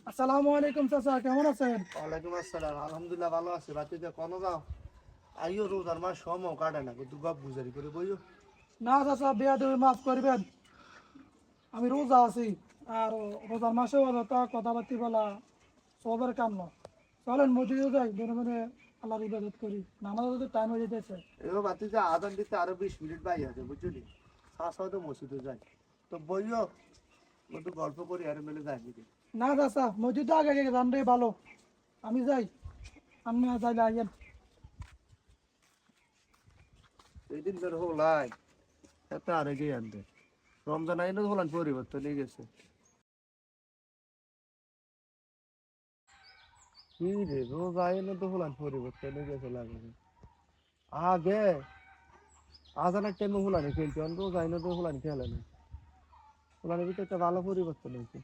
আসসালামু আলাইকুম চাচা, কেমন আছেন? ওয়ালাইকুম আসসালাম, আলহামদুলিল্লাহ ভালো আছি। বাতিতে কোনো যাও আইও রোজার মাস সময় কাটে না, কিন্তু গপ গুজারি করে বইও। না চাচা, বিয়া দেবে মাফ করবেন। আমি রোজা আছি। আর রোজার মাসে অযথা কথাবার্তি বলা সবের কাম না। চলেন মসজিদে যাই, মনে মনে আল্লাহর ইবাদত করি। নামাজের যদি টাইম হয়ে যেতেছে। এবার বাতিতে আদান দিতে আরো 20 মিনিট বাই আছে, বুঝলি? সাথে তো মসজিদে যাই, তো বইও একটু গল্প করি আর মেলে যাই দিকে। না চাচা, মসজিদে আগে আগে যান রে, ভালো। আমি যাই, আপনি যাইলে আইয়েন। এই দিন ধরে হলাই এত আর এগিয়ে আনতে রমজান আইনে হলান পরিবর্তন হয়ে গেছে। কি রে, রোজা আইনে তো হলান পরিবর্তন হয়ে গেছে লাগে আগে আজানের টাইমে হলানি খেলতে, রোজা আইনে তো হলানি খেলে না। হলানের ভিতরে একটা ভালো পরিবর্তন হয়েছে।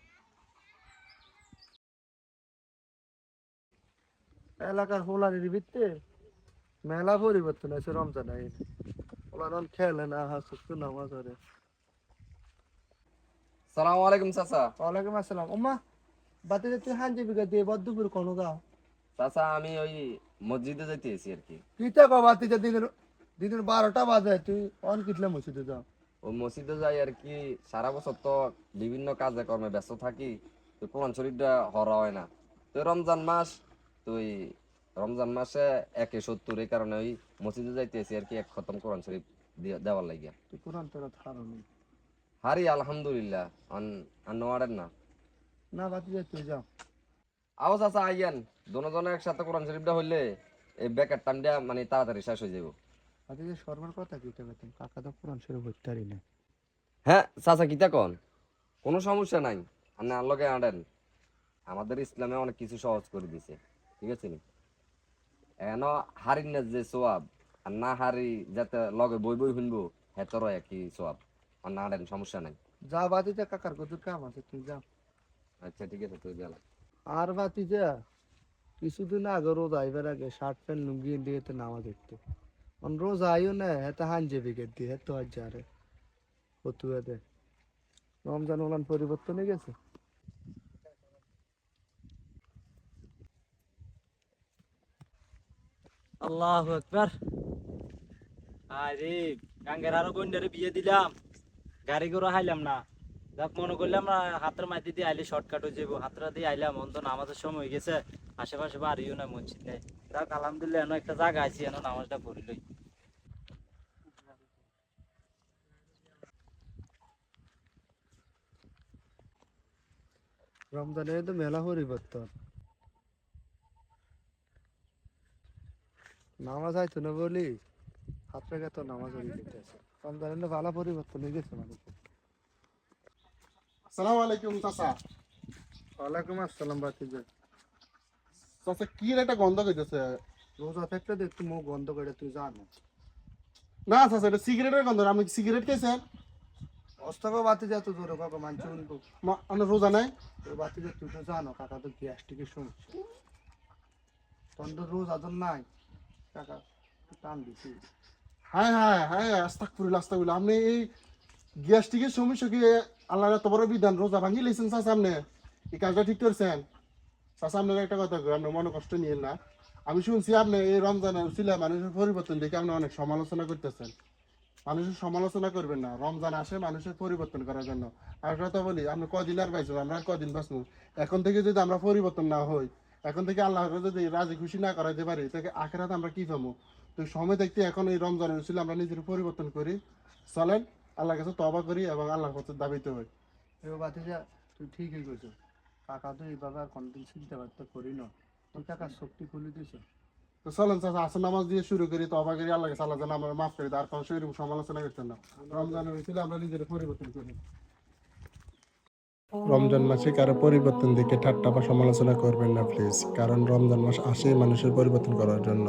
এলাকার হোলানির ভিত্তে মেলা পরিবর্তন আছে রমজান আইন। ওলান খেলে না, হাসু নামাজ ধরে। সালাম আলাইকুম চাচা। ওয়ালাইকুম আসসালাম। ওমা বাতি যাতে হাঞ্জি বিঘা দিয়ে বদ্ধপুর কোনো গাও চাচা আমি ওই মসজিদে যাইতেছি আর কি। কিতা কো বাতি যা দিনের দিনের 12টা বাজে, তুই অন কিতলে মসজিদে যাও? ওই মসজিদে যাই আর কি। সারা বছর তো বিভিন্ন কাজে কর্মে ব্যস্ত থাকি, তো কোরআন শরীফটা হরা হয় না। তো রমজান মাস, তুই রমজান মাসে 1/70 এই কারণে ওই মসজিদে যাইতেছি আর কি, এক খতম কোরআন শরীফ দেওয়ার লাগিয়া। তুই কোরআন তোরা থারনি হারি আলহামদুলিল্লাহ। আনোয়ারের না না, বাতি যা তুই যাও। আও চাচা আইয়ান, দুজনে একসাথে কোরআন শরীফটা হইলে এই বেকার টাইমটা মানে তাড়াতাড়ি শেষ হয়ে যাবো। বাতি যে শর্মার কথা কিটা বেতন কাকা তো কোরআন শরীফ হইতে পারি না। হ্যাঁ চাচা কিতা কন, কোনো সমস্যা নাই। আপনি আল্লগে আনেন, আমাদের ইসলামে অনেক কিছু সহজ করে দিছে, ঠিক আছে নি? এন হারির না যে সোয়াব, আর না হারি যাতে লগে বই বই শুনবো, হেতর একই সোয়াব। আর না আনেন, সমস্যা নাই। যা বাতি যা, কাকার কত কাম আছে, তুই যা। আচ্ছা ঠিক আছে, তুই গেল। আর বাতি যা কিছুদিন আগে রোজ আইবার আগে শার্ট প্যান্ট লুঙ্গি দিয়ে তো নামা দেখতে রোজ আইও না, এত হাঞ্জে বিকেট দিয়ে এত হাজারে ফতুয়া দে। রমজান ওলান পরিবর্তন হয়ে গেছে। আল্লাহু আকবার। আরে গাঙ্গের আরো গন্ডারে বিয়ে দিলাম, গাড়ি করে হাইলাম না। যাক মনে করলাম না, হাতের মাঝে দিয়ে আইলে শর্টকাট হয়ে যাবো। হাতরা দিয়ে আইলাম, অন্ত নামাজের সময় হয়ে গেছে। আশেপাশে বাড়িও না, মসজিদ নেই। যাক আলহামদুলিল্লাহ, এমন একটা জায়গা আছি, এমন নামাজটা পড়ি লই। রমজানে তো মেলা পরিবর্তন, নামাজ আইতো না বলি হাত রেখে তো নামাজ হয়ে যেতেছে। রমজানে ভালো পরিবর্তন হয়ে গেছে মানুষের। আসসালামু আলাইকুম চাচা। ওয়ালাইকুম আসসালাম। বাতিজা চাচা কি একটা গন্ধ করতেছে? রোজা থাকলে দেখতে মুখ বন্ধ করে তুই জানো। না চাচা, এটা সিগারেটের গন্ধ। আপনি কি সিগারেট খেয়েছেন? অস্তক বাতি যা তো জোরে কাকা মানছে উনবো। আপনার রোজা নাই? বাতি যা তুই তো জানো কাকা তো গ্যাস্ট্রিকের সমস্যা, তখন তো রোজ আদর নাই কাকা, তুই টান দিছি। হ্যাঁ হ্যাঁ হ্যাঁ, আস্তাগফিরুল্লাহ আস্তাগফিরুল্লাহ। আপনি এই গ্যাস্ট্রিকের সমস্যা কি আল্লাহর এত বড় বিধান রোজা ভাঙি লেছেন চাচা? আপনি এই কাজটা ঠিক করছেন চাচা? আপনার একটা কথা কই, আপনি মনে কষ্ট নিয়েন না। আমি শুনছি আপনি এই রমজানের ছিল মানুষের পরিবর্তন দেখে আপনি অনেক সমালোচনা করতেছেন। মানুষের সমালোচনা করবেন না, রমজান আসে মানুষের পরিবর্তন করার জন্য। আর কথা বলি, আপনি কদিন আর পাইছেন, আমরা আর কদিন বাঁচবো। এখন থেকে যদি আমরা পরিবর্তন না হই, এখন থেকে আল্লাহকে যদি রাজি খুশি না করাইতে পারি, তাকে আখেরাত আমরা কি পাবো? তো সময় দেখতে এখন এই রমজানের ছিল আমরা নিজের পরিবর্তন করি, চলেন আল্লাহর কাছে তওবা করি এবং আল্লাহর কাছে দাবিতে হই। এবার বাতি যা তুই ঠিকই কইছ কাকা, তো এইভাবে আর কোনদিন চিন্তা ভাবনা করি না। তুই কাকার শক্তি খুলে দিছ। তো চলেন চাচা, আসর নামাজ দিয়ে শুরু করি, তওবা করি, আল্লাহকে আল্লাহ যেন আমরা মাফ করি। আর কোনো সেরকম সমালোচনা করতেন না। রমজানের ছিল আমরা নিজের পরিবর্তন করি। রমজান মাসে কারো পরিবর্তন দেখে ঠাট্টা বা সমালোচনা করবেন না প্লিজ, কারণ রমজান মাস আসে মানুষের পরিবর্তন করার জন্য।